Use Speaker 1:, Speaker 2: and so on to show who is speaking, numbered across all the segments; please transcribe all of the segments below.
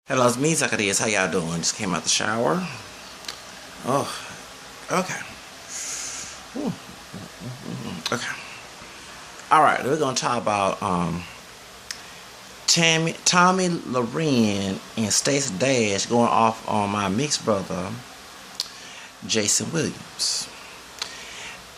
Speaker 1: Hello, it's me, Zacarias. How y'all doing? Just came out the shower. Oh, okay. Ooh, okay. All right, we're gonna talk about Tomi Lahren and Stacey Dash going off on my mixed brother, Jason Williams.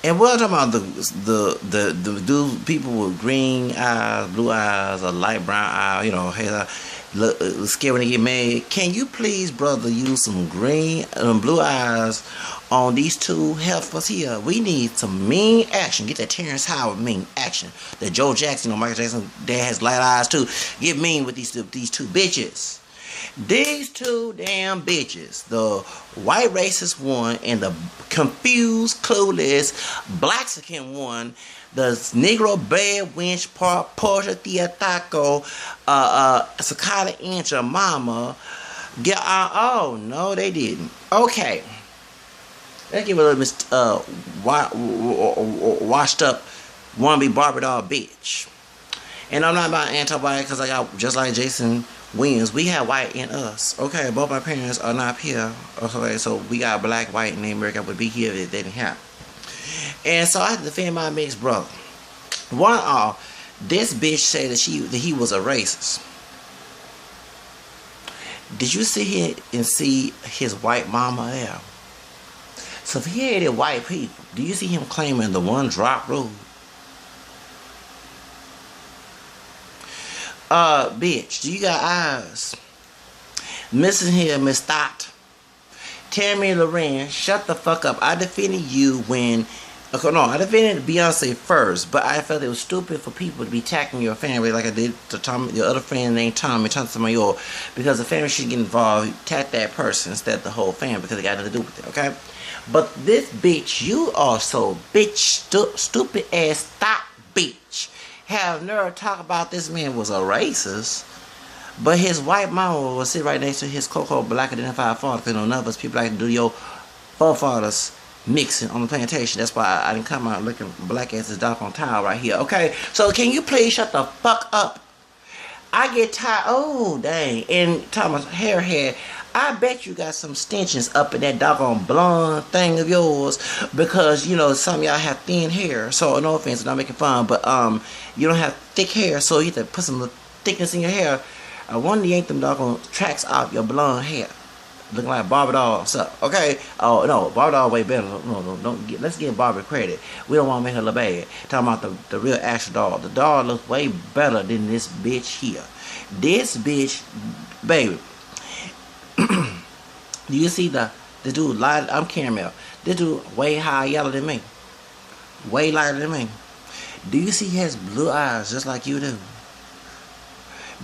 Speaker 1: And we're talking about the dude, people with green eyes, blue eyes, or light brown eyes, hair, look scared when they get mad. Can you please, brother, use some green and blue eyes on these two heifers here? We need some mean action. Get that Terrence Howard mean action. That Joe Jackson or Michael Jackson, that has light eyes too. Get mean with these two bitches. These two damn bitches, the white racist one and the confused, clueless, Blaxican one, the Negro bad wench, Portia Thea Taco, Sakata Incha Mama, oh no, they didn't. Okay, let's give a little washed up wannabe Barbie doll bitch. And I'm not about anti-white because I got just like Jason Williams, we have white in us. Okay, both my parents are not here. Okay, so we got black, white, and America would be here if they didn't have. And so I had to defend my mixed brother. One this bitch said that he was a racist. Did you see his white mama there? So if he hated white people, do you see him claiming the one drop rule? Bitch, do you got eyes? Missing here, Miss Thot. Tomi Lahren, shut the fuck up. I defended you when... Okay, no, I defended Beyonce first, but I felt it was stupid for people to be attacking your family like I did to the other friend named Tommy Sotomayor, because the family should get involved, attack that person instead of the whole family because it got nothing to do with it, okay? But this bitch, you are so stupid ass thought bitch. Have nerve talk about this man was a racist, but his white mama will sit right next to his Coco black identified father, because none of us people like to do your forefathers mixing on the plantation. That's why I didn't come out looking black as his dog on tile right here. Okay, so can you please shut the fuck up? I get tired. Oh dang! And Thomas hair. I bet you got some stenches up in that doggone blonde thing of yours, because some of y'all have thin hair. So no offense, I'm not making fun, but you don't have thick hair, so you have to put some thickness in your hair. I wonder you ain't them doggone tracks off your blonde hair, looking like Barbie doll stuff. Okay? Oh no, Barbie doll way better. No, let's give Barbie credit. We don't want to make her look bad. Talking about the real actual doll. The doll looks way better than this bitch here. This bitch, baby. Do you see the dude light? I'm caramel. This dude way high yellow than me. Way lighter than me. Do you see he has blue eyes just like you do?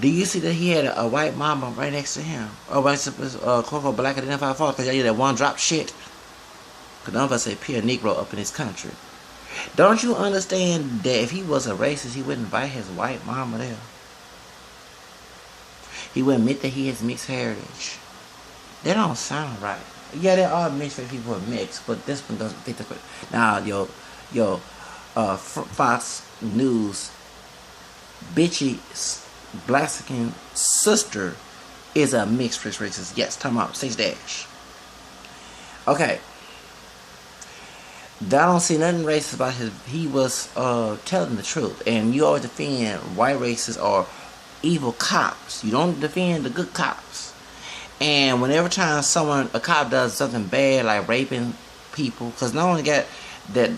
Speaker 1: Do you see that he had a white mama right next to him? Or right next to his Coco black identified father? Because y'all that one drop shit. Because none of us say pure Negro up in this country. Don't you understand that if he was a racist, he wouldn't invite his white mama there? He would admit that he has mixed heritage. That don't sound right. Yeah, there are mixed race people who are mixed, but this one doesn't fit the... Now, yo, Fox News bitchy Blaxican sister is a mixed race racist. Yes, talking about Stacey Dash. Okay. I don't see nothing racist about he was telling the truth. And you always defend white racists or evil cops. You don't defend the good cops. And whenever time a cop does something bad like raping people, because not only got that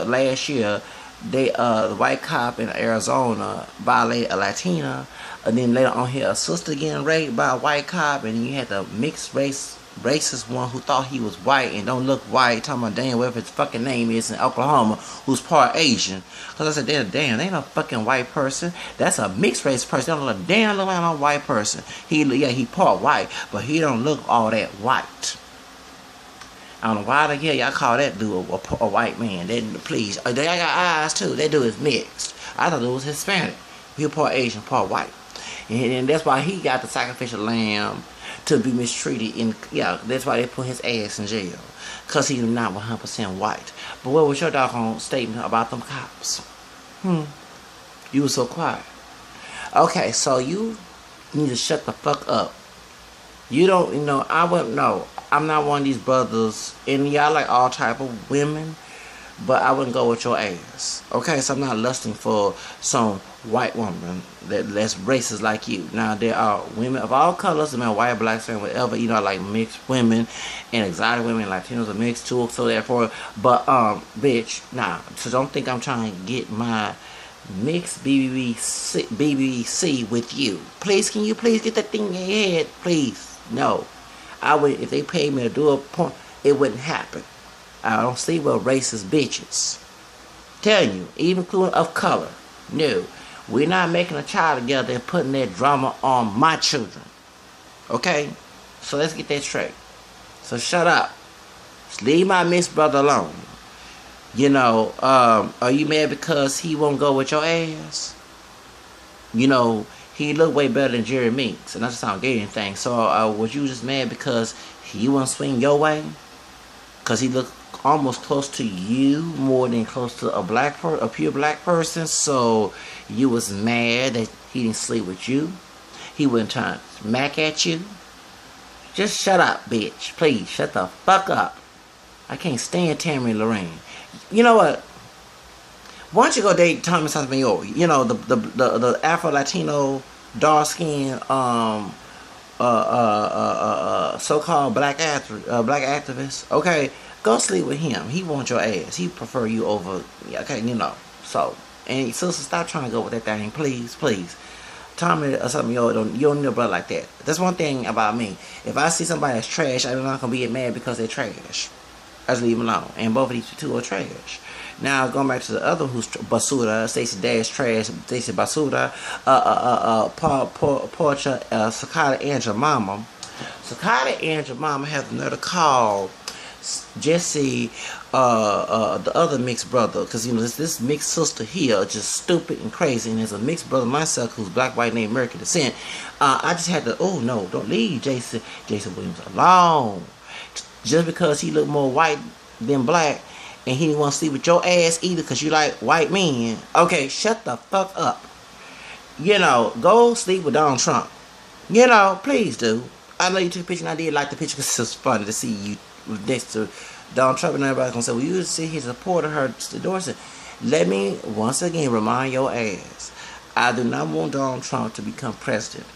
Speaker 1: last year, the white cop in Arizona violated a Latina, and then later on here a sister getting raped by a white cop, and then you had the mixed racist one who thought he was white and don't look white, talking about damn whatever his fucking name is in Oklahoma, who's part Asian. Because I said, damn, they ain't no fucking white person. That's a mixed race person. They don't look damn look like a white person. He part white, but he don't look all that white. I don't know why the hell y'all call that dude a white man. Please, they got eyes too. That dude is mixed. I thought it was Hispanic. He part Asian, part white. And that's why he got the sacrificial lamb to be mistreated. That's why they put his ass in jail. Because he's not 100% white. But what was your doggone statement about them cops? You were so quiet. Okay, so you need to shut the fuck up You don't, I wouldn't know. I'm not one of these brothers, and y'all like all type of women, but I wouldn't go with your ass. Okay, so I'm not lusting for some white woman that's racist like you. Now, there are women of all colors, white, black, whatever, like mixed women and exotic women, Latinos are mixed too, so therefore, but, bitch, nah, so don't think I'm trying to get my mixed BBC with you. Please, can you please get that thing in your head, please? No. I would, if they paid me to do a porn, it wouldn't happen. I don't sleep with racist bitches. Telling you, even including of color. No. We're not making a child together and putting that drama on my children. Okay? So let's get that straight. So shut up. Just leave my mixed brother alone. Are you mad because he won't go with your ass? He looked way better than Jerry Meeks, and that's just not gay anything. So was you just mad because he won't swing your way? Because he looked almost close to you more than close to a pure black person. So you was mad that he didn't sleep with you. He wasn't trying to smack at you. Just shut up, bitch. Please, shut the fuck up. I can't stand Tomi Lahren. You know what? Why don't you go date Tommy Sotomayor? The Afro-Latino, dark-skinned, so-called black activist. Okay, go sleep with him. He wants your ass. He prefer you over. Okay, So, and sister, stop trying to go with that thing, please, please. Tommy or something, you don't need a brother like that. That's one thing about me. If I see somebody that's trash, I'm not gonna be mad because they're trash. I just leave them alone. And both of these two are trash. Now going back to the other who's basura, Stacey Dash trash, Stacey basura, Portia, Sakata Angela Mama. Sakata Angela Mama has another call Jesse, the other mixed brother, because this mixed sister here just stupid and crazy, and there's a mixed brother myself who's black, white, named American descent. I just had to, oh no, don't leave Jason Williams alone. Just because he look more white than black, and he didn't want to sleep with your ass either because you like white men. Okay, shut the fuck up. Go sleep with Donald Trump. Please do. I know you took a picture, and I did like the picture because it was funny to see you next to Donald Trump, and everybody's gonna say, well, you see his supporter, her endorsing. Let me once again remind your ass, I do not want Donald Trump to become president.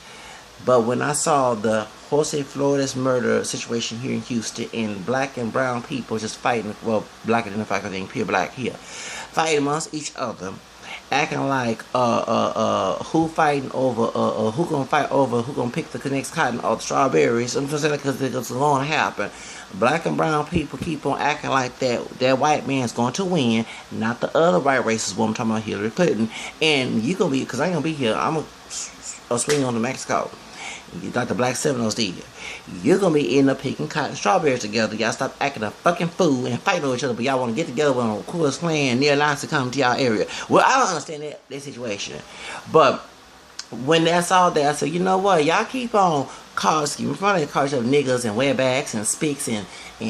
Speaker 1: But when I saw the Jose Flores murder situation here in Houston, and black and brown people just fighting, well, black identified because they ain't pure black here, fighting amongst each other, acting like who fighting over who gonna fight over who gonna pick the next cotton or the strawberries. I'm just saying because it's going to happen. Black and brown people keep on acting like that white man's going to win, not the other white racist woman talking about Hillary Clinton. And you gonna be, because I ain't gonna be here, I'm gonna swing on to Mexico like the Black Seminoles did. You're gonna be end up picking cotton and strawberries together. Y'all stop acting a fucking fool and fighting over each other, but y'all want to get together when a Ku Klux Klan neo-Nazis to come to y'all area. Well, I don't understand that situation. But when that's all there, I said, you know what? Y'all keep on calling yourself niggas and werebacks and speaks and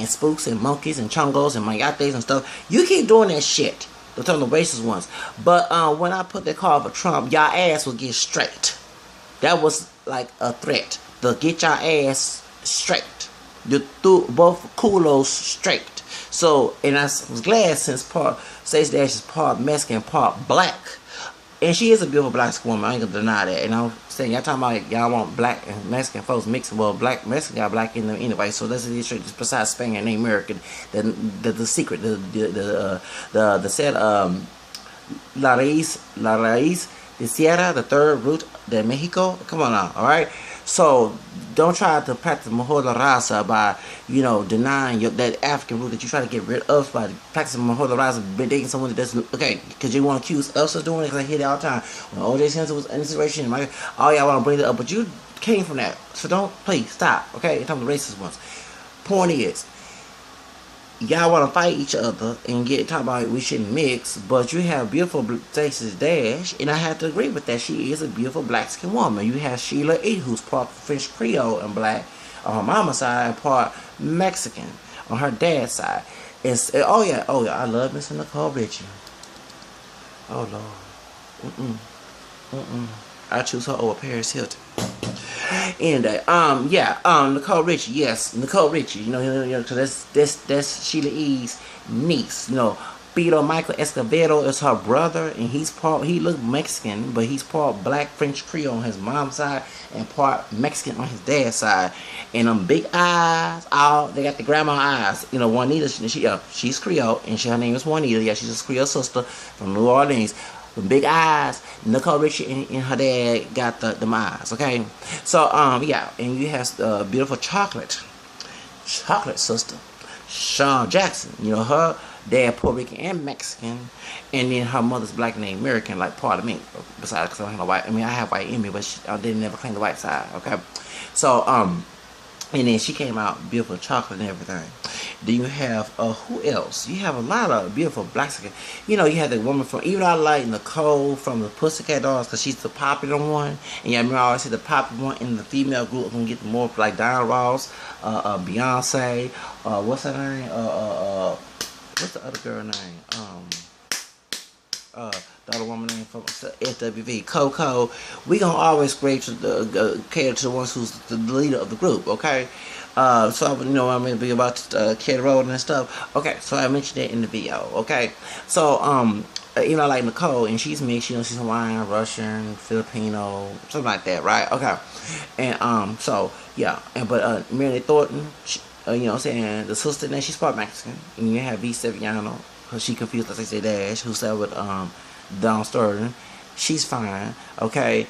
Speaker 1: spooks and monkeys and chongos and mayates and stuff. You keep doing that shit. They're talking the racist ones. But when I put that call for Trump, y'all ass will get straight. That was like a threat. To get your ass straight. You threw both culos straight. So, and I was glad since Stacey Dash is part Mexican, part black. And she is a beautiful black woman. I ain't gonna deny that. And I'm saying, y'all talking about y'all want black and Mexican folks mixing. Well, black Mexican got black in them anyway. So that's the issue. Just besides Spain and American, the secret, the said La Raíz de Sierra, the third root de Mexico. Come on now, all right. So don't try to practice mejor la raza by denying that African root that you try to get rid of by practicing mejor la raza, dating someone that doesn't. Okay, because you want to accuse us of doing it. Because I hear it all the time. When O.J. Simpson was in this situation, all y'all want to bring it up, but you came from that. So don't, please stop. Okay, you're talking the racist ones. Point is, y'all want to fight each other and talk about we shouldn't mix, but you have beautiful Stacey Dash, and I have to agree with that. She is a beautiful black skin woman. You have Sheila E., who's part French Creole and black on her mama's side, and part Mexican on her dad's side. And oh yeah, I love Miss Nicole Richie. Oh Lord, I choose her over Paris Hilton. Anyway, yeah, Nicole Richie, yes, Nicole Richie, cause that's Sheila E's niece, Pedro Michael Escobedo is her brother, and he look Mexican, but he's part black French Creole on his mom's side, and part Mexican on his dad's side. And them big eyes, they got the grandma eyes. Juanita, she's Creole, and her name is Juanita. Yeah, she's a Creole sister from New Orleans. The big eyes, Nicole Richie and her dad got the eyes, okay? So, yeah, and you have beautiful chocolate sister, Sean Jackson. Her dad Puerto Rican and Mexican, and then her mother's black and American, like part of me. Besides, because I don't have white. I have white in me, but I didn't never claim the white side, okay? So, and then she came out beautiful chocolate and everything. Then you have who else? You have a lot of beautiful black skin. You have the woman from, even I like Nicole from the Pussycat Dolls, because she's the popular one. And yeah, I remember I always say the popular one in the female group gonna get more like Diana Ross, Beyonce, what's her name? What's the other girl name? The other woman name from SWV, Coco. We gonna always cater to the ones who's the leader of the group, okay? So I'm gonna be about Kid Road and stuff. Okay, so I mentioned that in the video, okay? So like Nicole, and she's mixed. She's Hawaiian, Russian, Filipino, something like that, right? Okay, and so yeah, but Mary Thornton, what I'm saying, the sister, then she's part Mexican, and you have V. Sevillano, because she confused Stacey Dash, who said with Don Sturgeon. She's fine, okay.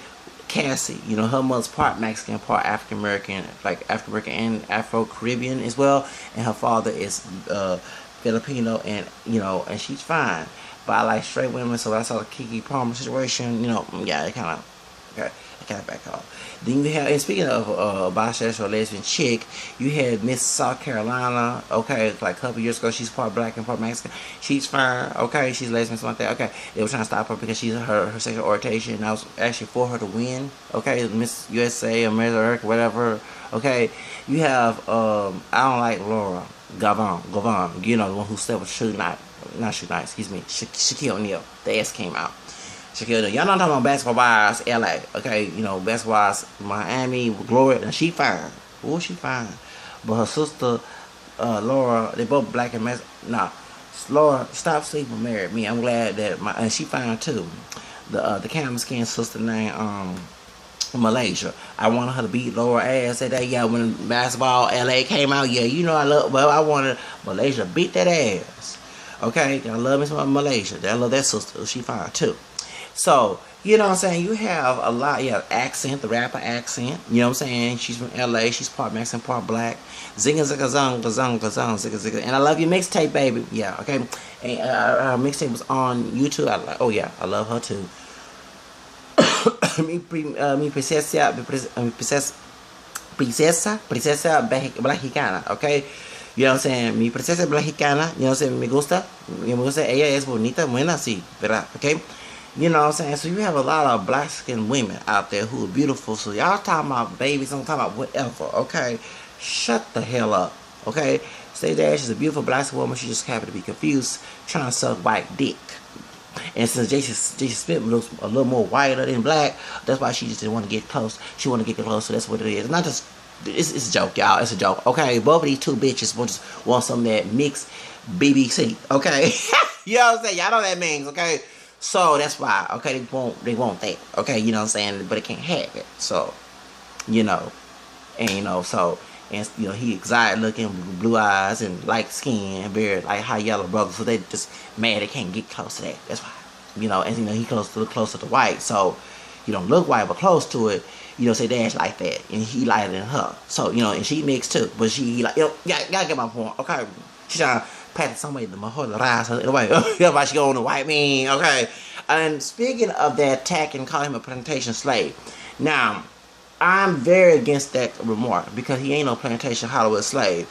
Speaker 1: Cassie, her mother's part Mexican, part African American, like African American and Afro Caribbean as well, and her father is Filipino, and and she's fine. But I like straight women, so when I saw the Kiki Palmer situation, yeah, it kind of back off. Then you have, and speaking of bisexual lesbian chick, you had Miss South Carolina, okay, like a couple years ago. She's part black and part Mexican. She's fine, okay, she's lesbian, something like that, okay. They were trying to stop her because she's her sexual orientation, and I was actually for her to win, okay, Miss USA, America, whatever, okay. You have, I don't like Laura Gavon, the one who slept with Shaquille O'Neal. The S came out. Shaquille O'Neal. Y'all know I'm talking about basketball wise LA. Okay, basketball wise Miami, Gloria, and she fine. Oh, she fine. But her sister, Laura, they both black and Mexican. Nah, Laura, stop sleeping married me. I'm glad that and she fine too. The camera skin sister named Malaysia. I wanted her to beat Laura ass that day. Yeah, when basketball LA came out, yeah, I wanted Malaysia to beat that ass. Okay, I love me some Malaysia. I love that sister. She fine too. So, what I'm saying? You have a lot, accent, the rapper accent. You know what I'm saying? She's from LA. She's part Mexican, part black. Zingga zigga zong, zong, zong, zigga zigga. And I love your mixtape, baby. Yeah, okay. And her mixtape was on YouTube. I love her too. mi princesa mexicana, okay? You know what I'm saying? Mi princesa mexicana, you know what I'm saying? Me gusta, ella es bonita, buena, sí, ¿verdad? Okay? You know what I'm saying? So you have a lot of black skinned women out there who are beautiful. So y'all talking about babies, I'm talking about whatever, okay? Shut the hell up, okay? Stacey Dash is a beautiful black woman. She just happened to be confused, trying to suck white dick. And since Jason Smith looks a little more whiter than black, that's why she just didn't want to get close. She want to get close, so that's what it is. Not just, it's a joke, y'all. It's a joke, okay? Both of these two bitches want some of that mixed BBC, okay? You know what I'm saying? Y'all know what that means, okay? So that's why, okay, they want that, okay, you know what I'm saying, but they can't have it, so, he exotic looking, blue eyes, and light skin, very, like, high yellow brother, so they just mad they can't get close to that, that's why, and, he closer to white, so, he don't look white, but close to it, say Dash like that, and he lighter than her, so, and she mixed too, but she, like, gotta get my point, okay, she trying to pat somebody to rise her way. That's why she go on the white man, okay? And speaking of that attack and calling him a plantation slave, now, I'm very against that remark because he ain't no plantation Hollywood slave.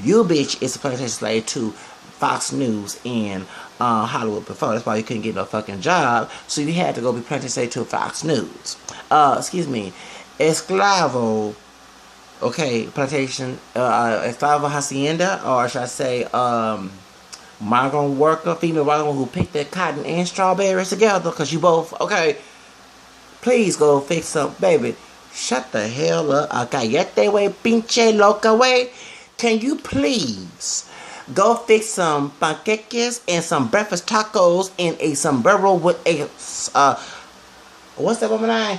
Speaker 1: You bitch is a plantation slave to Fox News and Hollywood before. That's why you couldn't get no fucking job. So you had to go be plantation slave to Fox News. Esclavo. Okay, plantation, esclavo hacienda, or should I say, migrant worker, female migrant who picked that cotton and strawberries together, because you both, okay, please go fix up, baby. Shut the hell up. Cállate, wey, pinche loca, way. Can you please go fix some panqueques and some breakfast tacos in a sombrero with a, what's that woman name?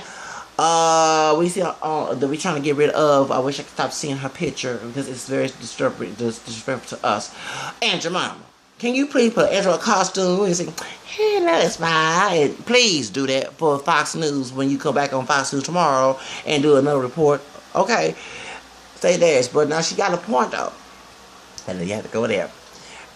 Speaker 1: We see that we trying to get rid of. I wish I could stop seeing her picture because it's very disrespectful to us. Aunt Jemima, can you please put Angela a costume and say, hey, let us smile, and please do that for Fox News when you come back on Fox News tomorrow and do another report. Okay, say that. But now she got a point though, and you have to go there.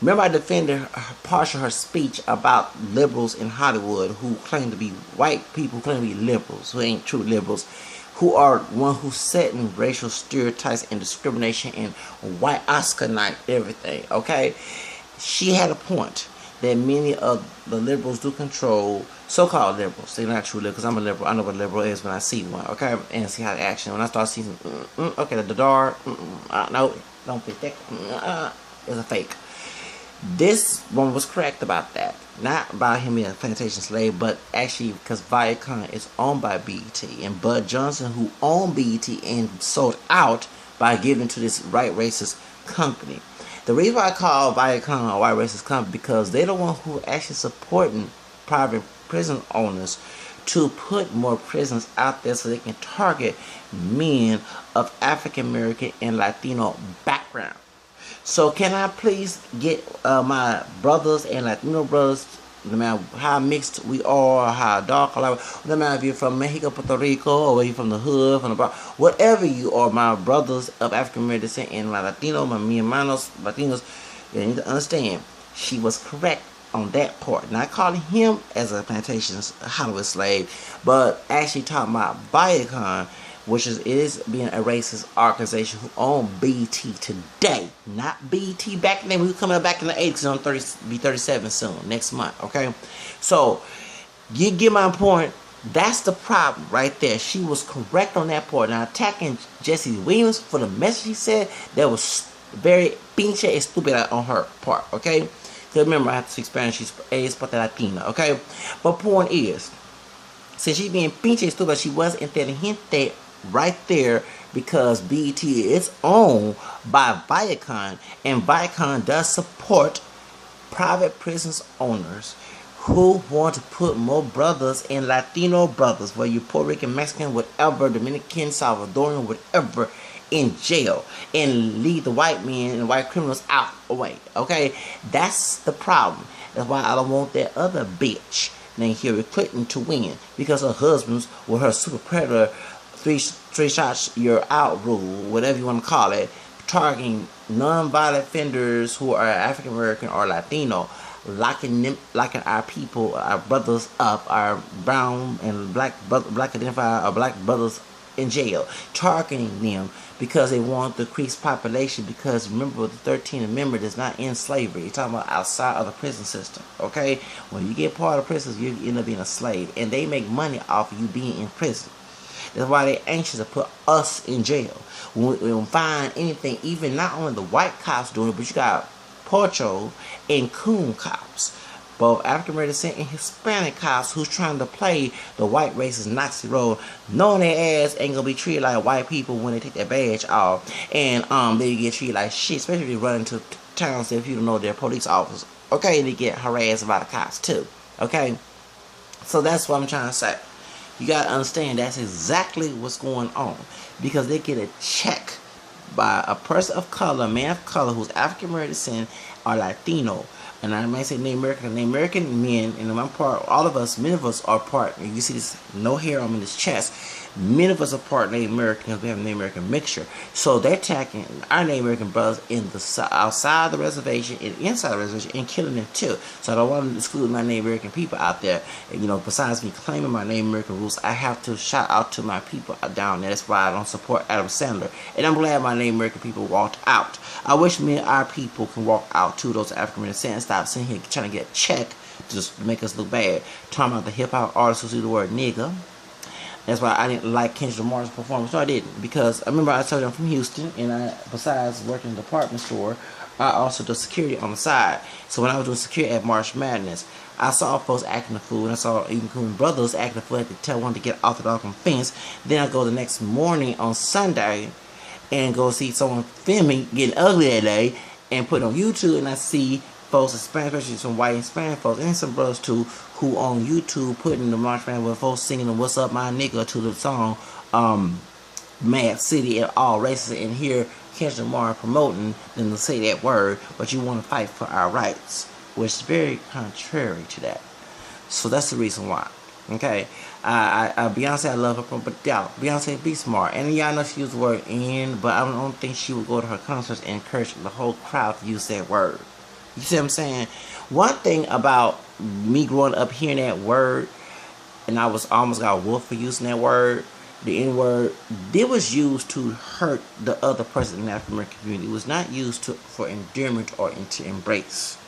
Speaker 1: Remember, I defended partial her speech about liberals in Hollywood who claim to be white people, who claim to be liberals, who ain't true liberals, who are one who's setting racial stereotypes and discrimination and white Oscar night, everything, okay? She had a point that many of the liberals do control, so-called liberals. They're not true liberals, because I'm a liberal. I know what a liberal is when I see one, okay? And see how they action. When I start seeing, okay, the dark, no, don't fit that, it's a fake. This one was correct about that. Not about him being a plantation slave, but actually because Viacom is owned by BET. And Bud Johnson, who owned BET and sold out by giving to this white racist company. The reason why I call Viacom a white racist company, because they're the one who actually supporting private prison owners to put more prisons out there so they can target men of African American and Latino background. So can I please get my brothers and Latino brothers, no matter how mixed we are, how dark, or no matter if you're from Mexico, Puerto Rico, or you're from the hood, from the bar, whatever you are, my brothers of African American descent and my Latino, my mi hermanos, Latinos, you need to understand, she was correct on that part. Not calling him as a plantation Hollywood slave, but actually talking about Viacom, which is being a racist organization who own BET today, not BET back then. We were coming up back in the 80s. I'm be 37 soon, next month. Okay, so you get my point. That's the problem right there. She was correct on that part. Now attacking Jesse Williams for the message he said, that was very pinche and stupid on her part. Okay, because remember I have to speak Spanish. She's parte Latina. Okay, but point is, since she being pinche and stupid, she was inteligente right there, because BET is owned by Viacom, and Viacom does support private prisons owners who want to put more brothers and Latino brothers, whether you're Puerto Rican, Mexican, whatever, Dominican, Salvadorian, whatever, in jail, and leave the white men and white criminals out away. Okay, that's the problem. That's why I don't want that other bitch named Hillary Clinton to win, because her husband's with her super predator three shots you're out rule, whatever you want to call it, targeting non-violent offenders who are African American or Latino, locking our people, our brothers up, our brown and black identified or black brothers in jail, targeting them because they want to increase population. Because remember, the 13th Amendment is not in slavery. You're talking about outside of the prison system. Okay, when you get part of prisons, you end up being a slave, and they make money off of you being in prison. That's why they're anxious to put us in jail. We don't find anything, even not only the white cops doing it, but you got Pocho and Coon cops, both African American descent and Hispanic cops, who's trying to play the white racist Nazi role, knowing their ass ain't gonna be treated like white people when they take their badge off, and they get treated like shit, especially if they run into towns if you don't know their police officers. Okay, and they get harassed by the cops too. Okay, so that's what I'm trying to say. You gotta understand that's exactly what's going on, because they get a check by a person of color, a man of color who's African American descent or Latino. And I may say Native American men, and I'm part, all of us, many of us are part, and you see this, no hair on this chest, many of us are part Native American because we have a Native American mixture. So they're attacking our Native American brothers in the outside the reservation and inside the reservation, and killing them too. So I don't want to exclude my Native American people out there. And, you know, besides me claiming my Native American roots, I have to shout out to my people down there. That's why I don't support Adam Sandler. And I'm glad my Native American people walked out. I wish me and our people can walk out too, those African American and stop sitting here trying to get a check to just make us look bad. Talking about the hip hop artists who see the word nigga, That's why I didn't like Kendrick Lamar's performance. No, I didn't, because I remember I told you I'm from Houston, and I, besides working in the department store, I also do security on the side. So when I was doing security at March Madness, I saw folks acting the fool, and I saw even brothers acting the fool. I had to tell one to get off the doggone fence. Then I go the next morning on Sunday and go see someone filming getting ugly that day and put it on YouTube, and I see folks, especially some white and Hispanic folks, and some brothers too, who on YouTube putting the March Madness with folks singing the "What's Up My Nigga" to the song Mad City and all races, and here Kendrick Lamar promoting them to say that word, but you want to fight for our rights, which is very contrary to that. So that's the reason why. Okay, Beyonce, I love her, but y'all, Beyonce be smart, and y'all know she used the word "in," but I don't think she would go to her concerts and encourage the whole crowd to use that word. You see what I'm saying? One thing about me growing up hearing that word, and I was almost got wolfed for using that word, the N word, it was used to hurt the other person in the African American community. It was not used for endearment or to embrace.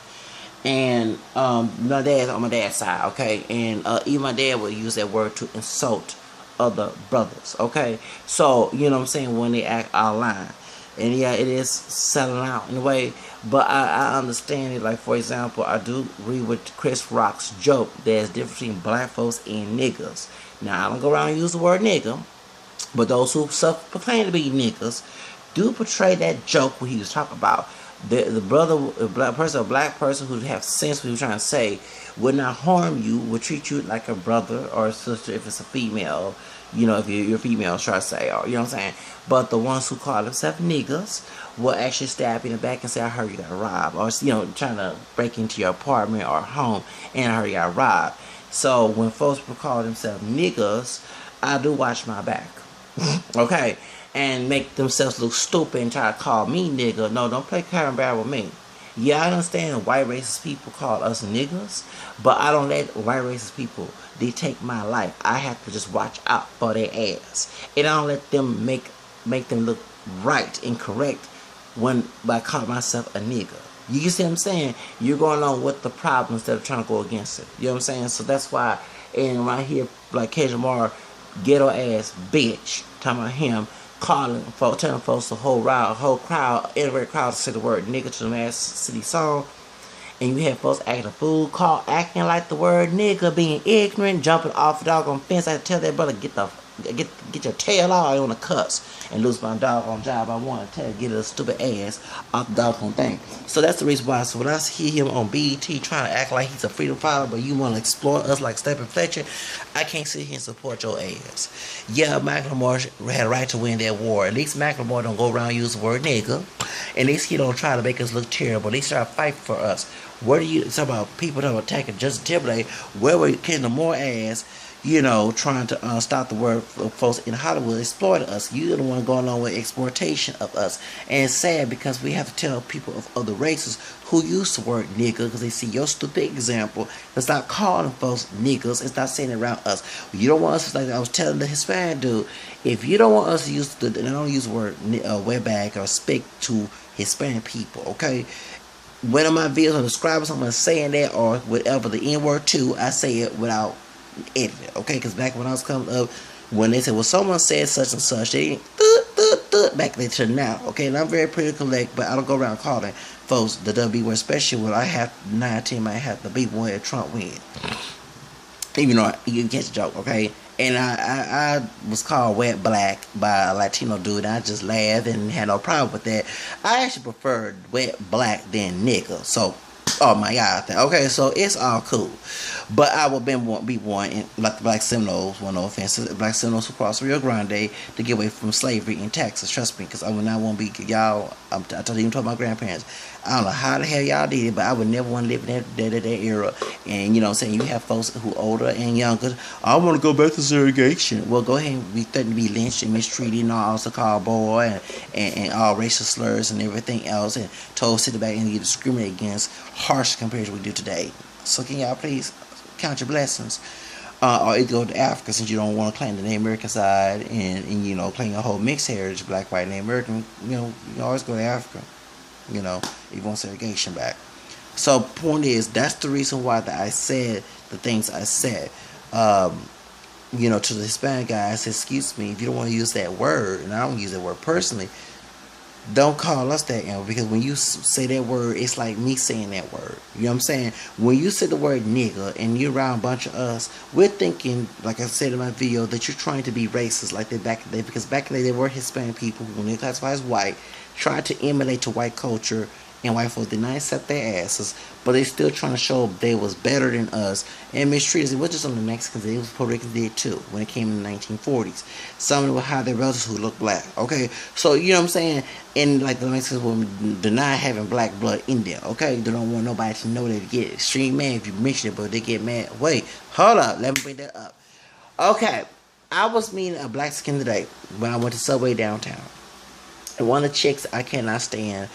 Speaker 1: And my dad's on my dad's side, okay, and even my dad would use that word to insult other brothers, okay. So you know what I'm saying, when they act out of line, and yeah, it is selling out in a way, but I understand it. Like, for example, I do agree with Chris Rock's joke. There's a difference between black folks and niggas. Now I don't go around and use the word nigga, but those who self-proclaim to be niggas do portray that joke when he was talking about the brother, a black person who have sense, what he was trying to say, would not harm you, would treat you like a brother or a sister if it's a female, you know, if you're female, try to say, or you know what I'm saying. But the ones who call themselves niggas will actually stab you in the back and say, I heard you got robbed, or you know, trying to break into your apartment or home, and I heard you got robbed. So when folks call themselves niggas, I do watch my back. Okay, and make themselves look stupid and try to call me nigga. No, don't play car and barrel with me. Yeah, I understand white racist people call us niggas, but I don't let white racist people dictate my life. I have to just watch out for their ass, and I don't let them make them look right and correct when by calling myself a nigga. You see what I'm saying? You're going on with the problem instead of trying to go against it. You know what I'm saying? So that's why, and when I hear like Kendrick Lamar, ghetto ass bitch, talking about him, calling folks, telling folks the whole crowd, every crowd to say the word nigga to the Mad City song, and you have folks acting a fool, acting like the word nigga, being ignorant, jumping off the doggone fence. I had to tell that brother, get your tail out. I want to cuss and lose my doggone job. I want to tell you, get a stupid ass off the doggone thing. So that's the reason why. So when I hear him on BET trying to act like he's a freedom fighter, but you want to exploit us like Stephen Fletcher, I can't sit here and support your ass. Yeah, Macklemore had a right to win that war. At least Macklemore don't go around and use the word nigga. At least he don't try to make us look terrible. At least try to fight for us. Where do you talk about people that were attacking Justin Timberlake? Where were Kendrick Lamar ass? You know, trying to stop the word for folks in Hollywood exploiting us. You're the one going on with exploitation of us. And it's sad because we have to tell people of other races who use the word nigga because they see your stupid example and stop calling folks niggas and stop saying it around us. You don't want us, like I was telling the Hispanic dude, if you don't want us to use I don't use the word wetback or speak to Hispanic people, okay? When in my videos or describing someone saying that or whatever, the N word too, I say it without editing, okay? Because back when I was coming up, when they said, well, someone said such and such, they didn't back then to now, okay? And I'm very political, but I don't go around calling folks the WB word, especially when I have 9-10 might have the B word Trump win. Even though you can catch the joke, okay? And I was called wet black by a Latino dude, and I just laughed and had no problem with that. I actually prefer wet black than nigga. So, oh my God, okay, so it's all cool. But I would be one, like the Black Seminoles, no offense, the Black Seminoles who crossed Rio Grande to get away from slavery in Texas. Trust me, because I would not want to be, y'all, I told my grandparents, I don't know how the hell y'all did it, but I would never want to live in that era. And you know what I'm saying, you have folks who older and younger, I want to go back to segregation. Well, go ahead and be threatened to be lynched and mistreated and also called boy and all racial slurs and everything else, and told to sit back and get discriminated against harsh compared to what we do today. So can y'all please count your blessings? Or either go to Africa, since you don't want to claim the Native American side and you know, claim a whole mixed heritage, black, white, Native American, you know, you always go to Africa. You know, if you want segregation back. So point is, that's the reason why that I said the things I said. to the Hispanic guy, I said, excuse me, if you don't want to use that word, and I don't use that word personally, don't call us that, because when you say that word, it's like me saying that word. You know what I'm saying? When you say the word nigga and you're around a bunch of us, we're thinking, like I said in my video, that you're trying to be racist like they back in the day, because back in the day, there were Hispanic people who, when they classified as white, tried to emulate to white culture, and white folks did not accept their asses, but they still trying to show they was better than us and mistreat us. It wasn't just on the Mexicans, it was Puerto Ricans did too when it came in the 1940s. Some of them would hide their relatives who look black. Okay, so you know what I'm saying? And like the Mexicans will deny having black blood in them. Okay, they don't want nobody to know they get extreme mad if you mention it, but they get mad. Wait, hold up, let me bring that up. Okay, I was meeting a black skin today when I went to Subway downtown. And one of the chicks I cannot stand,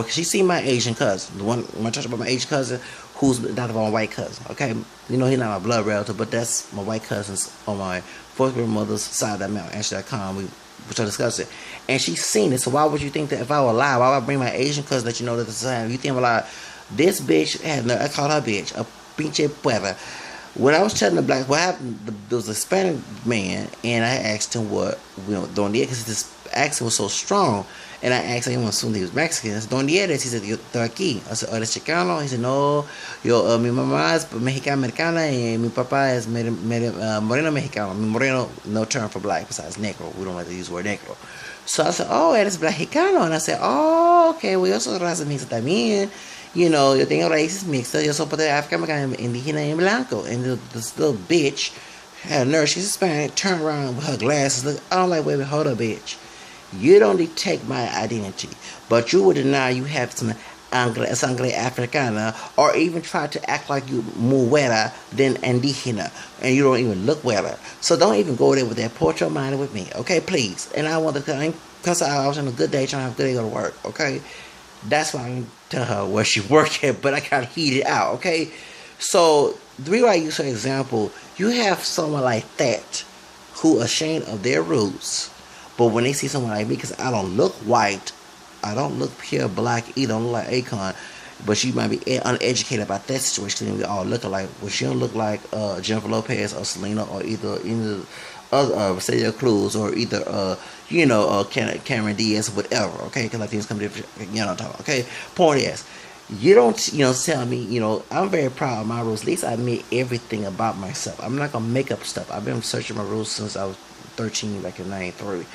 Speaker 1: she see my Asian cousin. The one when I talk about my Asian cousin, who's not my white cousin. Okay, he's not my blood relative, but that's my white cousins on my fourth grandmother's side of that mountain. Ashley.com, we try to discuss it, and she's seen it. So why would you think that if I were alive, why would I bring my Asian cousin that at the time? You think I'm alive? This bitch I called her bitch, a pinche puerta. When I was telling the black, what happened? There was a Hispanic man, and I asked him what Don Diego, because this accent was so strong, and I asked him, assumed he was Mexican. I said, Don Diego, he said, yo estoy aquí. I said, ¿eres chicano? He said, no, mi mamá es mexicana americana, and mi papá es moreno mexicano. Moreno, no term for black besides negro. We don't like to use the word negro. So I said, oh, eres mexicano. And I said, oh, okay, well, yo soy raza mixta también. Yo tengo raíces mixtas, yo soy parte de África americana, indígena y blanco. And this little bitch had a nerve, she's Hispanic, turned around with her glasses, look, I don't like, wait, hold up, bitch. You don't detect my identity, but you would deny you have some sangre africana, or even try to act like you more wetter than indígena, and you don't even look wetter. So don't even go there with that portrait mind with me, okay, please. And I want to, because I was on a good day, trying to have a good day to go to work, okay? That's why I didn't tell her where she worked at, but I got heated out, okay? So, the reason I use for example, you have someone like that who ashamed of their roots, but when they see someone like me, because I don't look white, I don't look pure black either, I don't look like Akon, but she might be uneducated about that situation, because we all look alike. Well, she don't look like Jennifer Lopez or Selena or either other Celia Cruz or either Cameron Diaz or whatever, okay? Because like things come different, okay? Point is, you don't tell me, I'm very proud of my rules. At least I admit everything about myself. I'm not gonna make up stuff. I've been researching my rules since I was 13, back in '93,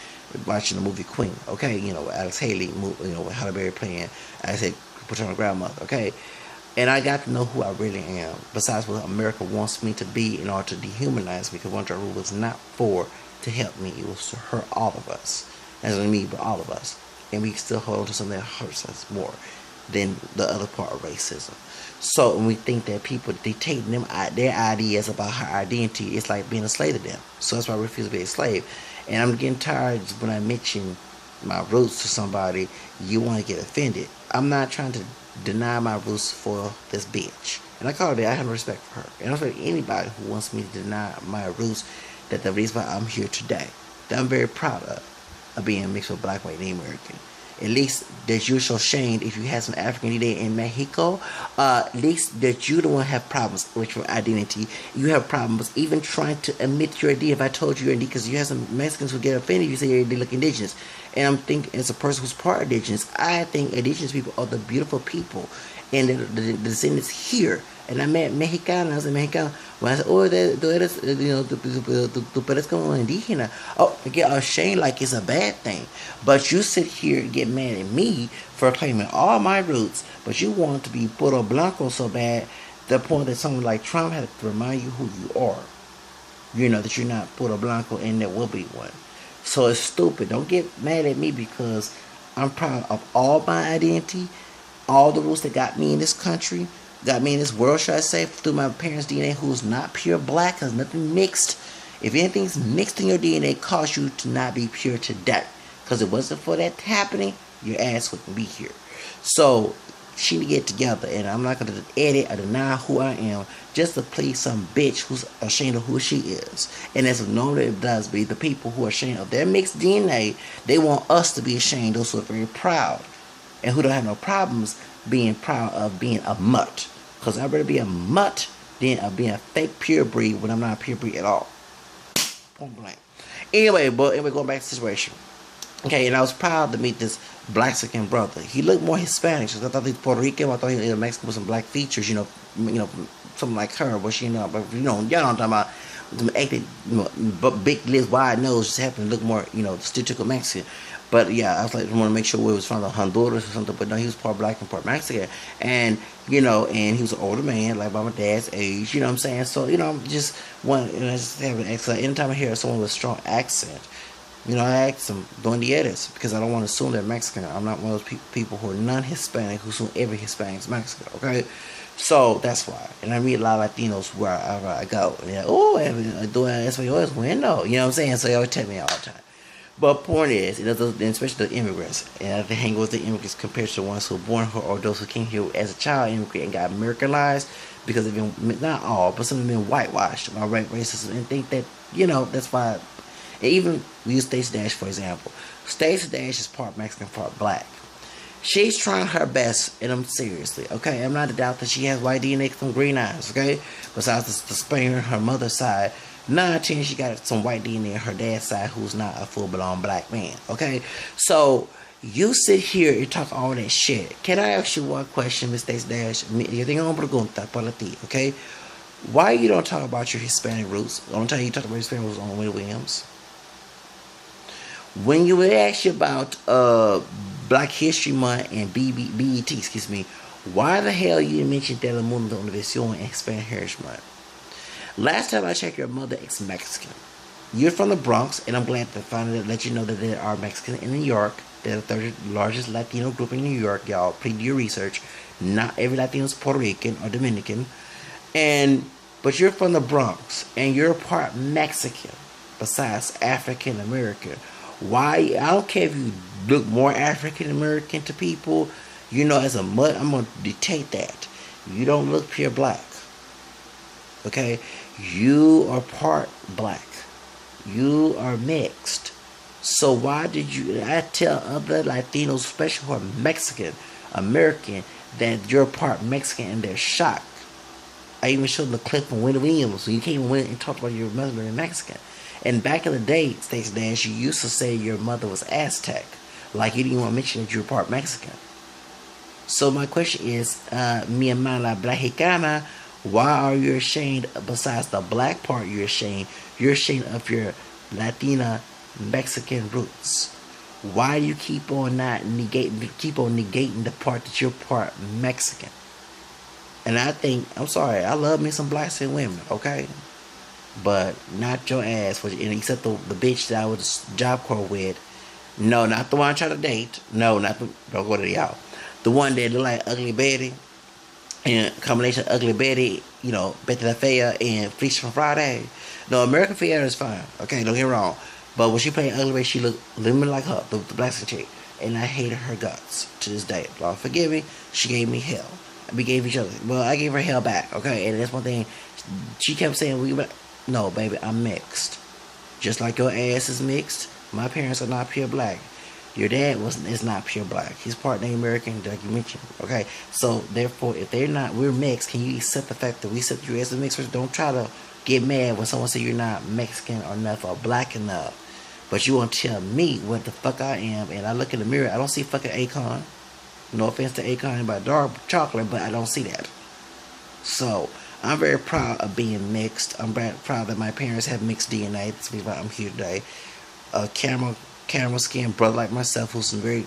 Speaker 1: watching the movie Queen, okay? With Alex Haley, with Halle Berry playing as a paternal grandmother, okay? And I got to know who I really am, besides what America wants me to be in order to dehumanize me, because one of our rules was not to help me, it was to hurt all of us. That's not me, but all of us. And we still hold on to something that hurts us more than the other part of racism. So when we think that people dictating their ideas about her identity, it's like being a slave to them. So that's why I refuse to be a slave. And I'm getting tired when I mention my roots to somebody, you want to get offended. I'm not trying to deny my roots for this bitch. And I call her that. I have no respect for her. And I respect anybody who wants me to deny my roots, that the reason why I'm here today, that I'm very proud of being mixed with black, white, and American. At least that you're so ashamed if you have some African identity in Mexico. At least that you don't have problems with your identity. You have problems even trying to admit your identity. If I told you your identity, because you have some Mexicans who get offended, you say they look indigenous. And I'm thinking, as a person who's part indigenous, I think indigenous people are the beautiful people, and the descendants here. And I met Mexicanos and Mexicanos. When I said, oh, tú eres, tú eres como indígena. Oh, they get ashamed like it's a bad thing. But you sit here and get mad at me for claiming all my roots, but you want to be Puerto Blanco so bad, the point that someone like Trump had to remind you who you are. That you're not Puerto Blanco, and there will be one. So it's stupid. Don't get mad at me, because I'm proud of all my identity, all the roots that got me in this country, got me in this world, should I say, through my parents' DNA, who's not pure black, because nothing mixed. If anything's mixed in your DNA, it caused you to not be pure today. Because it wasn't for that happening, your ass wouldn't be here. So, she need to get together, and I'm not going to edit or deny who I am just to please some bitch who's ashamed of who she is. And as normally it does be, the people who are ashamed of their mixed DNA, they want us to be ashamed, those who are very proud, and who don't have no problems being proud of being a mutt. Because I'd rather be a mutt than being a fake pure breed when I'm not a pure breed at all. point blank. Anyway, going back to the situation. Okay, and I was proud to meet this Black-Mexican brother. He looked more Hispanic. So I thought he was Puerto Rican. I thought he was Mexican with some black features. Something like her. But y'all know what I'm talking about. Big lips, wide nose, just happened to look more, stereotypical Mexican. But yeah, I was like, I want to make sure where he was from, the Honduras or something. But no, he was part black and part Mexican, and and he was an older man, like by my dad's age. You know what I'm saying? So just one, I just have an accent. Anytime I hear someone with a strong accent, I ask them during the edits because I don't want to assume they're Mexican. I'm not one of those people who are non-Hispanic who assume every Hispanic is Mexican. Okay. So that's why, and I meet a lot of Latinos wherever I go. And doing Espanol es bueno, you know what I'm saying? So they always tell me all the time. But point is, especially the immigrants, and I hang with the immigrants compared to the ones who were born here or those who came here as a child immigrant and got Americanized because they've been, not all, but some of them have been whitewashed by racism and think that, that's why. And even we use Stacey Dash for example. Stacey Dash is part Mexican, part black. She's trying her best, and I'm seriously, okay? I'm not a doubt that she has white DNA from green eyes, okay? Besides the Spaniard, her mother's side, 9 out of 10, she got some white DNA on her dad's side who's not a full-blown black man, okay? So, you sit here and talk all that shit. Can I ask you one question, Miss Stacey Dash? Yo tengo una pregunta para ti, okay? Why you don't talk about your Hispanic roots? The only time you talk about Hispanic roots on Wendy Williams. When you would ask you about Black History Month and BET, excuse me, why the hell you didn't mention Telemundo, Univision, and Hispanic Heritage Month? Last time I checked, your mother is Mexican. You're from the Bronx, and I'm glad to finally let you know that there are Mexicans in New York. They're the third largest Latino group in New York. Y'all, please do your research. Not every Latino is Puerto Rican or Dominican. But you're from the Bronx, and you're part Mexican, besides African American. Why? I don't care if you look more African American to people. As a mud, I'm gonna dictate that. You don't look pure black. Okay? You are part black. You are mixed. So why did I tell other Latinos, especially who are Mexican American, that you're part Mexican and they're shocked? I even showed the clip from Wendy Williams, so you can't even win and talk about your mother being Mexican. And back in the day, Stacey Dash, you used to say your mother was Aztec. Like you didn't want to mention that you were part Mexican. So my question is, mi hermana Blajicana, why are you ashamed, besides the black part you're ashamed of your Latina Mexican roots? Why do you keep on negating the part that you're part Mexican? And I'm sorry, I love me some blacks and women, okay? But not your ass, except the bitch that I was Job Corps with. No, not the one I try to date. No, don't go to y'all. The one that look like Ugly Betty, and combination of Ugly Betty, Betty La Fea and Fleece from Friday. No, American Fiera is fine. Okay, don't get me wrong. But when she played Ugly Betty, she looked a little bit like her, the black chick. And I hated her guts to this day. Lord forgive me, she gave me hell. We gave each other. Well, I gave her hell back, okay? And that's one thing. She kept saying, no, baby, I'm mixed. Just like your ass is mixed, my parents are not pure black. Your dad is not pure black. He's part Native American, like you mentioned. Okay, so therefore, if we're mixed, can you accept the fact that we accept you as a mixed? Don't try to get mad when someone says you're not Mexican or enough or black enough. But you want to tell me what the fuck I am, and I look in the mirror, I don't see fucking Akon. No offense to Akon about dark chocolate, but I don't see that. So I'm very proud of being mixed. I'm very proud that my parents have mixed DNA. That's why I'm here today. A caramel skin brother like myself, who's very,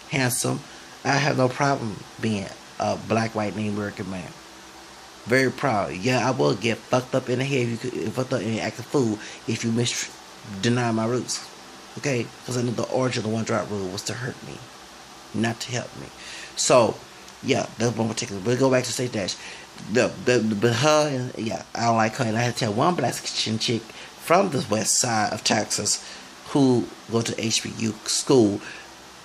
Speaker 1: handsome. I have no problem being a black, white, Native American man. Very proud. Yeah, I will get fucked up in the head if you fucked up and act a fool if you deny my roots. Okay? Because I know the origin of the one drop rule was to hurt me, not to help me. So, yeah, that's one particular. But go back to Stacey Dash. But her, I don't like her. And I had to tell one black chick from the west side of Texas who go to HBU school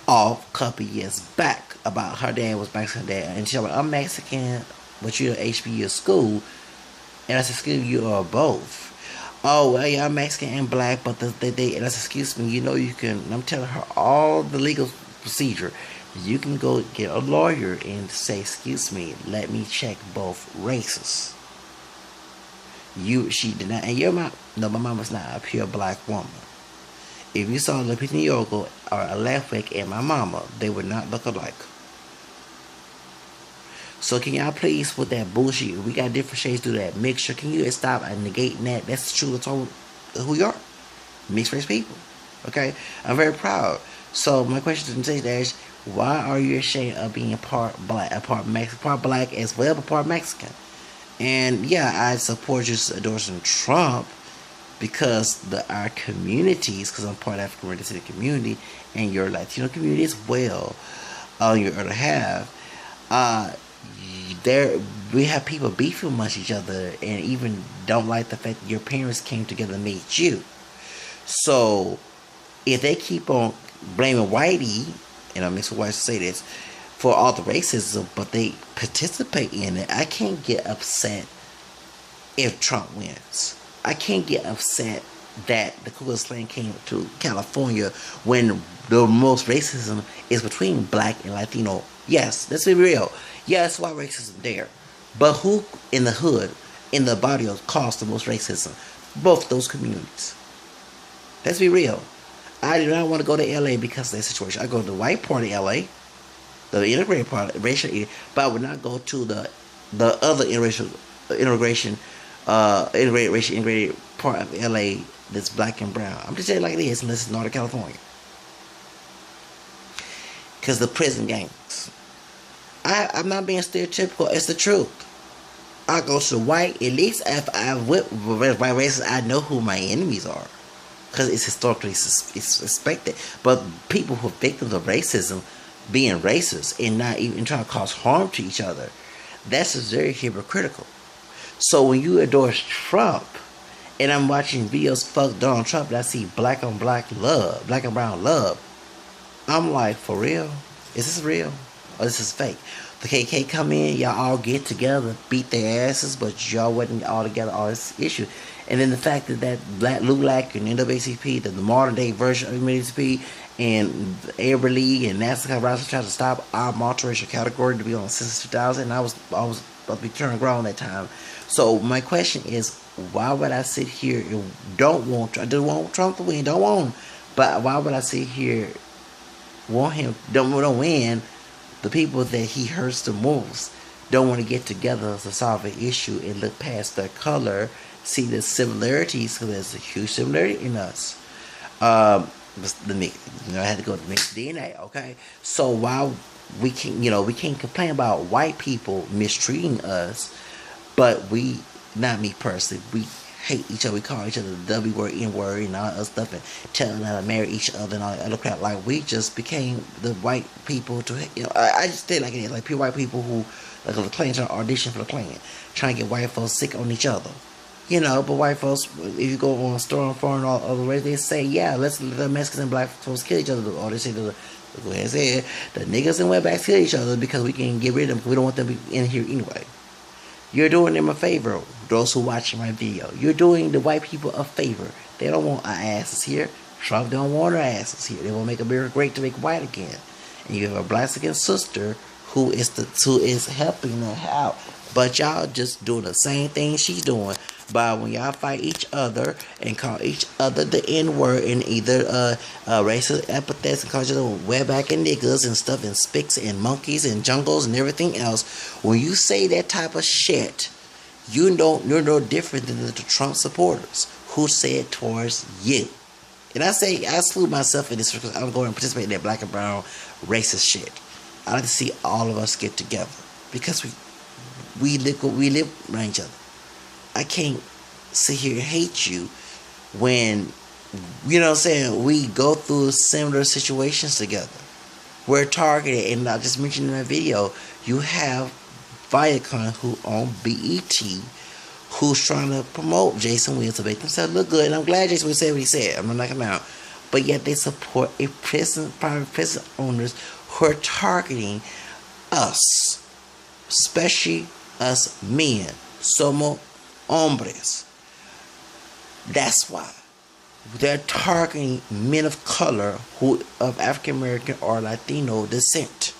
Speaker 1: a couple years back about her dad was Mexican dad. And she was like, I'm Mexican, but you're at HBU school. And I said, excuse me, you are both. Oh, well, yeah, I'm Mexican and black, but and I said, excuse me, you can, I'm telling her all the legal procedure. You can go get a lawyer and say, excuse me, let me check both races. She did not, and you're my No, my mama's not a pure black woman. If you saw Lupita Nyong'o or a Lafwick and my mama, they would not look alike. So can y'all please with that bullshit? We got different shades through that mixture. Can you stop and negating that? That's the truth of who you are. Mixed race people. Okay? I'm very proud. So my question to Stacey Dash, why are you ashamed of being part black, part Mexican, part black as well, but part Mexican? And yeah, I support you endorsing Trump because our communities, because I'm part of the African American community and your Latino community as well, on your other half, we have people beefing amongst each other and even don't like the fact that your parents came together and made you. So if they keep on blaming whitey, and I'm mixed with whites to say this, for all the racism, but they participate in it, I can't get upset if Trump wins. I can't get upset that the Ku Klux Klan came to California when the most racism is between black and Latino. Yes, let's be real. Yes, why racism there. But who in the hood, in the barrio, caused the most racism? Both those communities. Let's be real. I do not want to go to LA because of that situation. I go to the white part of LA, the integrated part, racial, but I would not go to the other integrated part of LA that's black and brown. I'm just saying like it is, unless it's Northern California. Because the prison gangs. I'm not being stereotypical. It's the truth. I go to white. At least if I with white races, I know who my enemies are, because it's historically suspected. But people who are victims of racism, being racist and not even trying to cause harm to each other, that's just very hypocritical. So when you endorse Trump, and I'm watching videos fuck Donald Trump, and I see black on black love, black and brown love, I'm like, for real? Is this real? Or this is fake? The KK come in, y'all all get together, beat their asses, but y'all wasn't all together on this issue. And then the fact that Black LULAC and NAACP, the modern day version of NAACP, and Arab League and NASCAR Rouse tried to stop our multiracial category to be on since 2000, and I was about to be turned grown that time. So my question is, why would I sit here and I don't want Trump to win, don't want him, but why would I sit here want him, don't win? The people that he hurts the most don't want to get together to solve an issue and look past their color, see the similarities, because there's a huge similarity in us. I had to go to mixed DNA, okay? So while we can't complain about white people mistreating us, but not me personally, we hate each other, we call each other the W word, N word, and all that other stuff, and telling them to marry each other and all that other crap. Like, we just became the white people to, I just think like it is, like pure white people who, like the Klan trying to audition for the Klan, trying to get white folks sick on each other. But white folks, if you go on Storm Farm and all other ways, they say, yeah, let's let the Mexicans and black folks kill each other. Or they say, go ahead and say it, the niggas and wetbacks kill each other because we can get rid of them because we don't want them to be in here anyway. You're doing them a favor, those who watching my video. You're doing the white people a favor. They don't want our asses here. Trump don't want our asses here. They want to make America great to make white again. And you have a black sister who is helping them out. But y'all just doing the same thing she's doing. But when y'all fight each other and call each other the N-word and either racist epithets and call each other wetback and niggas and stuff and spics and monkeys and jungles and everything else, when you say that type of shit, you're no different than the Trump supporters who say it towards you. And I salute myself in this because I'm going to participate in that black and brown racist shit. I like to see all of us get together because we live around each other. I can't sit here and hate you when, you know what I'm saying, we go through similar situations together. We're targeted, and I just mentioned in my video, you have Viacom who own BET, who's trying to promote Jason Williams to make himself look good. And I'm glad Jason Williams said what he said. I'm not knocking him out. But yet they support private prison owners who are targeting us, especially us men. Somos hombres. That's why they're targeting men of color who of African American or Latino descent.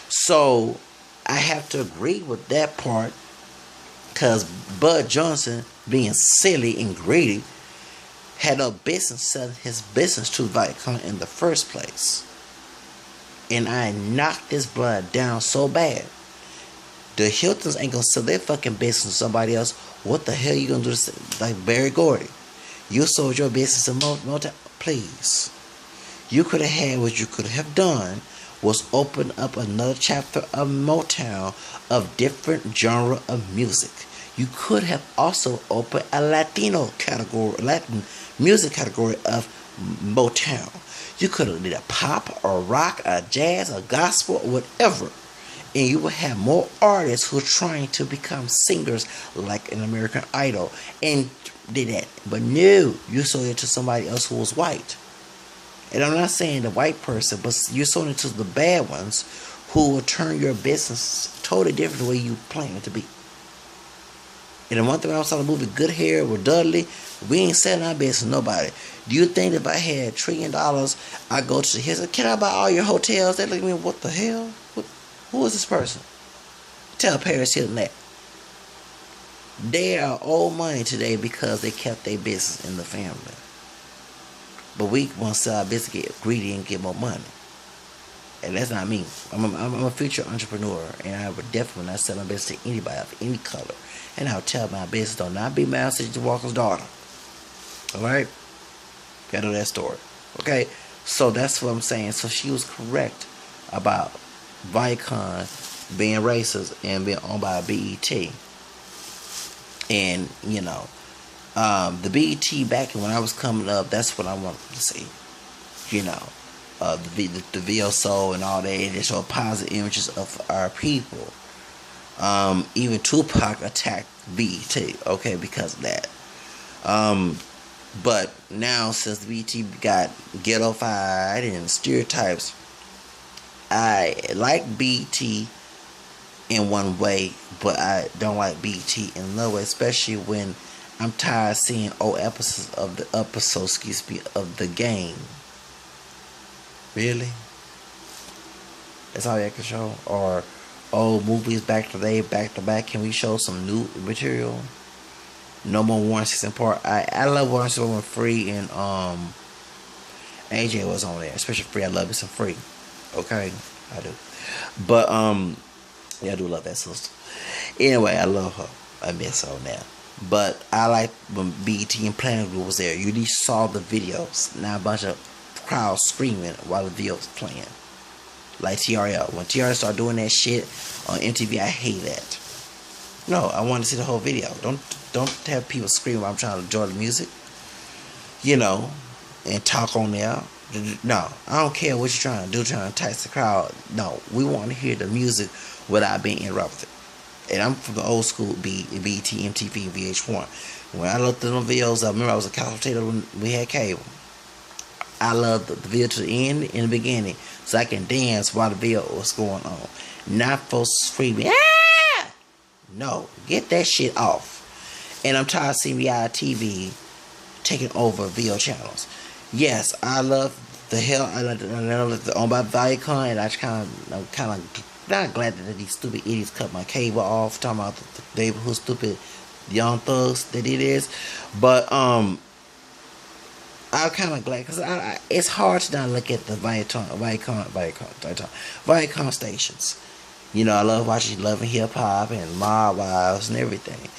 Speaker 1: So I have to agree with that part, Because Bud Johnson, being silly and greedy, had no business selling his business to Viacom in the first place. And I knocked this blood down so bad. The Hiltons ain't gonna sell their fucking business to somebody else. What the hell you gonna do to, like Barry Gordy? You sold your business to Motown. Please. You could have had what you could have done was open up another chapter of Motown of different genre of music. You could have also opened a Latino category, Latin music category of Motown. You could have did a pop or rock, a jazz, a gospel, or whatever. And you would have more artists who are trying to become singers like an American Idol and did that. But no, you sold it to somebody else who was white. And I'm not saying the white person, but you're sold it to the bad ones who will turn your business totally different the way you plan it to be. And the one thing I saw the movie Good Hair with Dudley, we ain't selling our business to nobody. Do you think that if I had $1 trillion, I go to the hills, can I buy all your hotels? They look at me, what the hell? Who is this person? Tell Paris Hilton that. They are owed money today because they kept their business in the family. But we want to sell our business, get greedy, and get more money. And that's not me. I'm a future entrepreneur, and I would definitely not sell my business to anybody of any color. And I would tell my business, don't not be Miles C.J. Walker's daughter. Alright? Gotta know that story. Okay? So that's what I'm saying. So she was correct about Viacom being racist and being owned by BET. And, you know, the BET back when I was coming up, that's what I wanted to see. You know, the VO Soul and all that, they show positive images of our people. Even Tupac attacked BET, okay, because of that. But now since BET got ghettofied and stereotypes, I like BET in one way, but I don't like BET in another way, especially when I'm tired of seeing old episodes of the Game. Really? That's all you can show? Or old movies back to back. Can we show some new material? No more Warren Season Part. I love Warren Season when Free and AJ was on there. Especially Free. I love it some Free. Okay? I do. But yeah, I do love that sister. Anyway, I love her. I miss her now. But I like when BET and Planet Group was there. You at least saw the videos. Now a bunch of crowds screaming while the videos playing. Like TRL. When TRL started doing that shit on MTV, I hate that. No, I want to see the whole video. Don't have people scream while I'm trying to enjoy the music. You know, and talk on there. No, I don't care what you're trying to do, trying to entice the crowd. No, we want to hear the music without being interrupted. And I'm from the old school BET, MTV, and VH1. When I looked at them videos, I remember I was a couch potato when we had cable. I loved the video to the end and the beginning, so I can dance while the video was going on. Not folks screaming, ah! No, get that shit off. And I'm tired of seeing reality TV taking over video channels. Yes, I love the hell. I love the owned by Viacom, and I'm kind of not glad that these stupid idiots cut my cable off. Talking about the neighborhood stupid young thugs that it is, but I'm kind of glad because it's hard to not look at the Viacom stations. You know, I love watching Love and Hip Hop and Mob Wives and everything,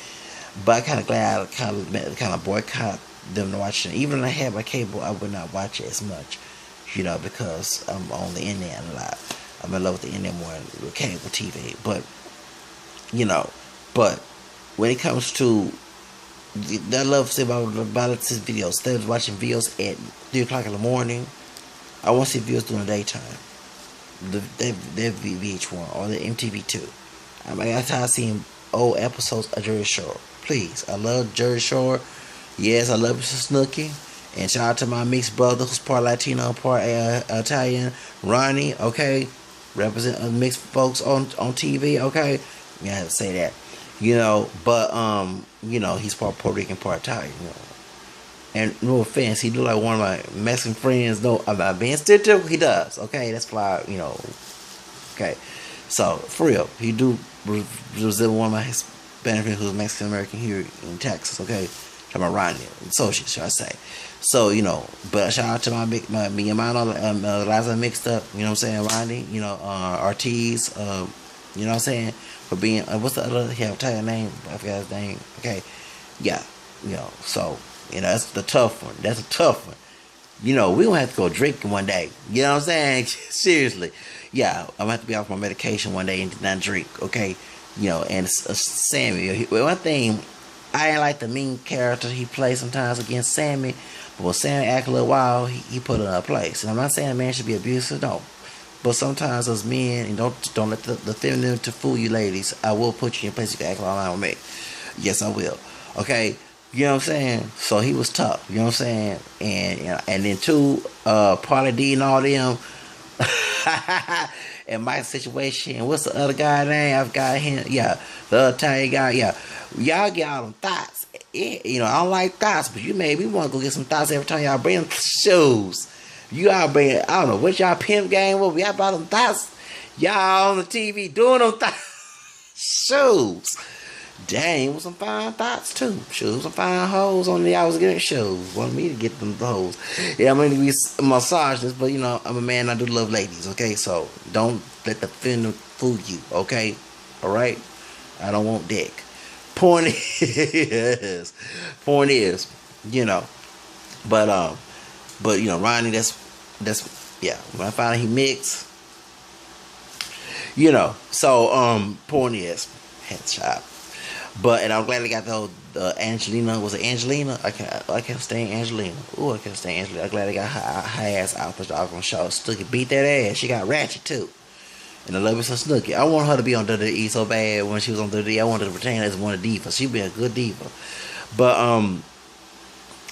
Speaker 1: but I'm kind of glad I kind of boycott them to watch it. Even if I had my cable, I would not watch it as much, you know, because I'm on the internet a lot. I'm in love with the internet more than with cable TV. But, you know, but when it comes to, I love to say about this videos. Instead of watching videos at 3 o'clock in the morning, I want to see videos during the daytime. The VH1 or the MTV2. I got tired of seeing old episodes of Jersey Shore. Please, I love Jersey Shore. Yes, I love Mr. Snooki. And shout out to my mixed brother who's part Latino, part Italian, Ronnie, okay? Represent mixed folks on TV, okay? You have to say that. You know, but, you know, he's part Puerto Rican, part Italian, you know. And no offense, he look like one of my Mexican friends. No, I'm not being stereotypical, he does, okay? That's why, you know, okay. So, for real, he do resemble one of my benefit who's Mexican American here in Texas. Okay, talking about Rodney, associate, should I say? So but shout out to me and mine all Liza mixed up. You know what I'm saying, Rodney? Ortiz. You know what I'm saying, for being what's the other? He have a title name. I forgot his name. Okay, yeah. So that's the tough one. That's a tough one. We gonna have to go drinking one day. You know what I'm saying? Seriously. Yeah, I'm gonna have to be off my medication one day and not drink. Okay. And Sammy. One thing, I ain't like the mean character he plays sometimes against Sammy. But when Sammy act a little wild, he put it in a place. And I'm not saying a man should be abusive, no. But sometimes as men, and don't let the feminine to fool you, ladies. I will put you in a place you can act along with me. Yes, I will. Okay. You know what I'm saying? So he was tough. You know what I'm saying? And then too, Party D and all them. And my situation. What's the other guy name? I've got him. Yeah, the other Italian guy. Yeah, y'all get all them thoughts. I don't like thoughts, but you made me want to go get some thoughts every time y'all bring them shoes. Y'all bring, I don't know what y'all pimp game was. Y'all brought them thoughts. Y'all on the TV doing them thoughts shoes. Dang, with some fine thoughts too. Shoes, some fine hoes on the. I was getting shoes. Wanted me to get them hoes. Yeah, I'm gonna be a misogynist, but I'm a man. I do love ladies. Okay, so don't let the fender fool you. Okay, all right. I don't want dick. Point is, but Ronnie. That's yeah. When I found out he mixed, So point is, headshot. And I'm glad I got the Angelina. Was it Angelina? I can't stand Angelina. Ooh, I can't stand Angelina. I'm glad I got her ass out the doggone show. Snooki beat that ass. She got ratchet too. And I love me some Snooki. I want her to be on WWE so bad. When she was on WWE, I wanted to retain her as one of the divas. She'd be a good diva. But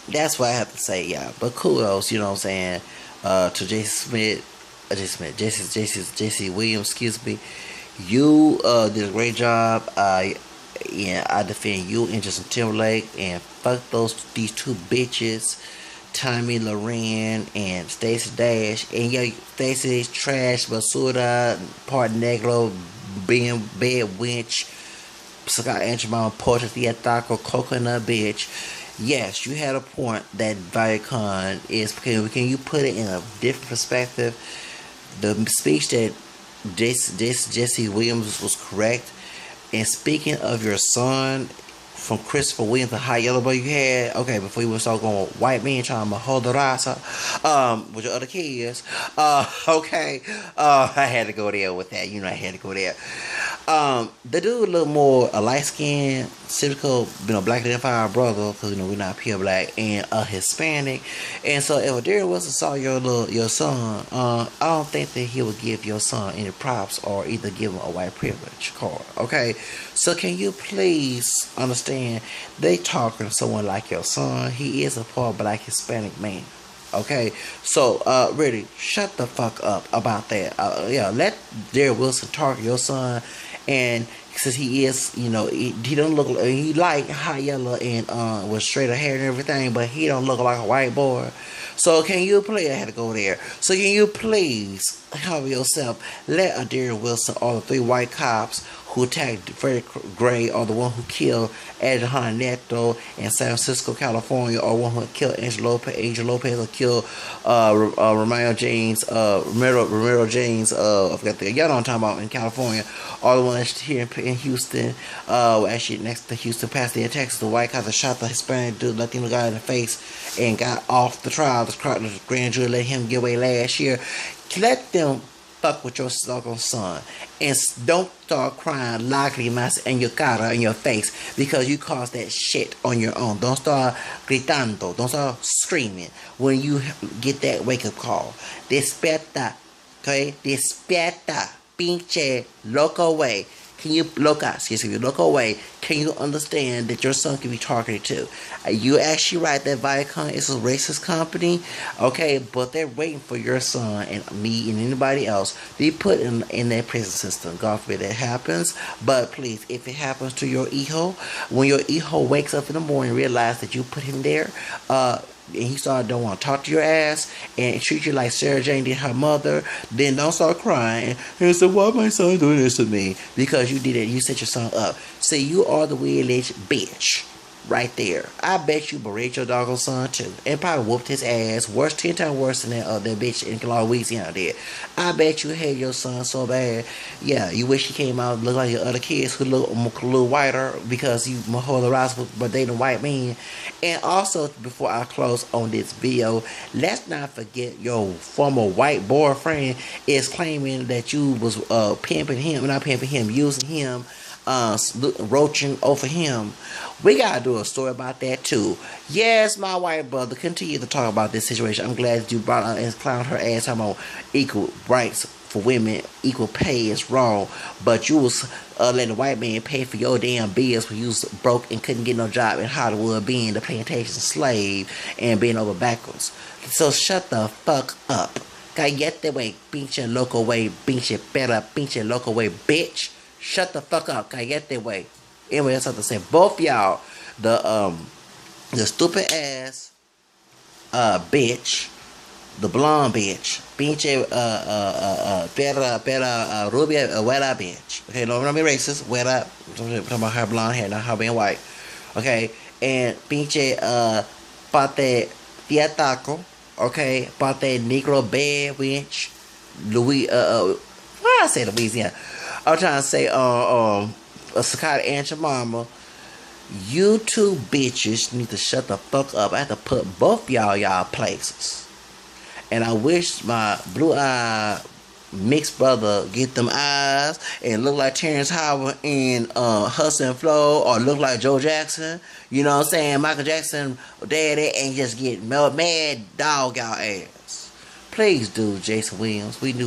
Speaker 1: that's what I have to say, yeah. But kudos, you know what I'm saying, to Jesse Williams, excuse me. You did a great job. I defend you and Justin Timberlake, and fuck these two bitches, Tomi Lahren and Stacey Dash. And Stacey's trash, basura, part negro, being bed winch, Scott Angelman, portrait theatrical, coconut bitch. Yes, you had a point that Viacom is. Can you put it in a different perspective? The speech that Jesse Williams was correct. And speaking of your son, from Christopher Williams, the high yellow boy you had, okay, before you start going white man trying to hold the rasa, with your other kids, okay, I had to go there with that, I had to go there. The dude a little more a light skinned, typical, black identified brother, because we're not pure black, and a Hispanic. And so if Darren Wilson saw your son, I don't think that he would give your son any props or either give him a white privilege card. Okay, so can you please understand? They talking to someone like your son. He is a poor black Hispanic man. Okay, so really shut the fuck up about that. Let Darren Wilson talk to your son. And since he is, he don't look, he like hot yellow and with straighter hair and everything, but he don't look like a white boy. So can you please, I had to go there. So can you please cover yourself? Let Darren Wilson or the three white cops who attacked Freddie Gray, or the one who killed Adriana Neto in San Francisco, California, or one who killed Angel Lopez, or killed Romero James, I forgot y'all know what I'm talking about, in California, or the one that's here in Houston, actually next to Houston, Pasadena, Texas, the white cop that shot the Hispanic dude, Latino guy in the face, and got off the trial. The grand jury let him get away last year. Let them fuck with your son, and don't start crying lágrimas en your cara, in your face, because you caused that shit on your own. Don't start gritando, don't start screaming when you get that wake up call. Despierta, okay? Despierta, pinche loco way. Can you look away? Can you understand that your son can be targeted too? You actually right that Viacom is a racist company, okay? But they're waiting for your son and me and anybody else to be put in their prison system. God forbid that happens. But please, if it happens to your hijo, when your hijo wakes up in the morning and realize that you put him there, and he started don't want to talk to your ass and treat you like Sarah Jane did her mother, then don't start crying and say, why my son doing this to me? Because you did it. You set your son up. See, you are the village bitch. Right there. I bet you berate your doggone son too. And probably whooped his ass. 10 times worse than that bitch in Louisiana did. I bet you hate your son so bad. Yeah, you wish he came out and looked like your other kids who look a little whiter because you polarized but they the white man. And also, before I close on this video, let's not forget your former white boyfriend is claiming that you was pimping him, not pimping him, using him, roaching over him. We gotta do a story about that too. Yes, my white brother, continue to talk about this situation. I'm glad that you brought out and clowned her ass talking about equal rights for women, equal pay is wrong, but you was letting the white man pay for your damn bills when you was broke and couldn't get no job in Hollywood, being the plantation slave and being over backwards. So shut the fuck up. Cállate, way, pinche loco way, pinche pera, pinche loco way, bitch. Shut the fuck up. Cállate, way. Anyway, that's what to say. Both y'all, the stupid ass bitch, the blonde bitch, pinche pera rubia güera bitch. Okay, no, not be racist. Güera, I'm talking about her blonde hair, not her being white. Okay, and pinche pate fiataco. Okay, pate negro bad bitch. Why I say Louisiana? I'm trying to say Sakata and your mama, you two bitches need to shut the fuck up. I have to put both y'all places. And I wish my blue-eyed mixed brother get them eyes and look like Terrence Howard in Hustle and Flow, or look like Joe Jackson. You know what I'm saying? Michael Jackson daddy, and just get mad dog y'all ass. Please do, Jason Williams. We knew